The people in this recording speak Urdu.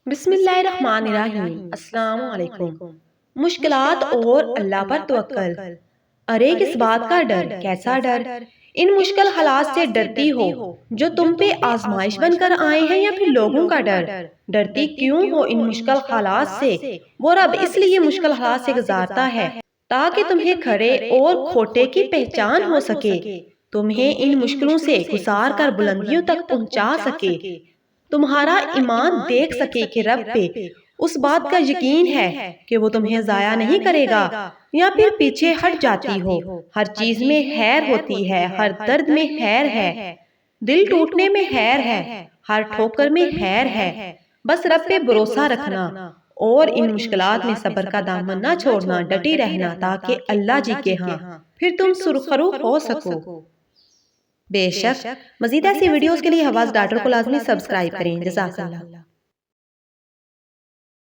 بسم اللہ الرحمن الرحیم۔ السلام علیکم۔ مشکلات اور اللہ پر توکل۔ ارے کس بات کا ڈر، کیسا ڈر؟ ان مشکل حالات سے ڈرتی ہو جو تم پہ آزمائش بن کر آئے ہیں، یا پھر لوگوں کا ڈر؟ ڈرتی کیوں ہو ان مشکل حالات سے؟ وہ رب اس لیے مشکل حالات سے گزارتا ہے تاکہ تمہیں کھڑے اور کھوٹے کی پہچان ہو سکے، تمہیں ان مشکلوں سے گزار کر بلندیوں تک پہنچا سکے، تمہارا ایمان دیکھ سکے کہ رب پہ اس بات کا یقین ہے کہ وہ تمہیں ضائع نہیں کرے گا، یا پھر پیچھے ہٹ جاتی ہو۔ ہر چیز میں خیر ہوتی ہے، ہر درد میں خیر ہے، دل ٹوٹنے میں خیر ہے، ہر ٹھوکر میں خیر ہے۔ بس رب پہ بھروسہ رکھنا اور ان مشکلات میں صبر کا دامن نہ چھوڑنا، ڈٹی رہنا تاکہ اللہ جی کے ہاں پھر تم سرخرو ہو سکو۔ بے شک مزید ایسی ویڈیوز کے لیے حواس ڈاٹر کو لازمی سبسکرائب کریں۔ جزاک اللہ۔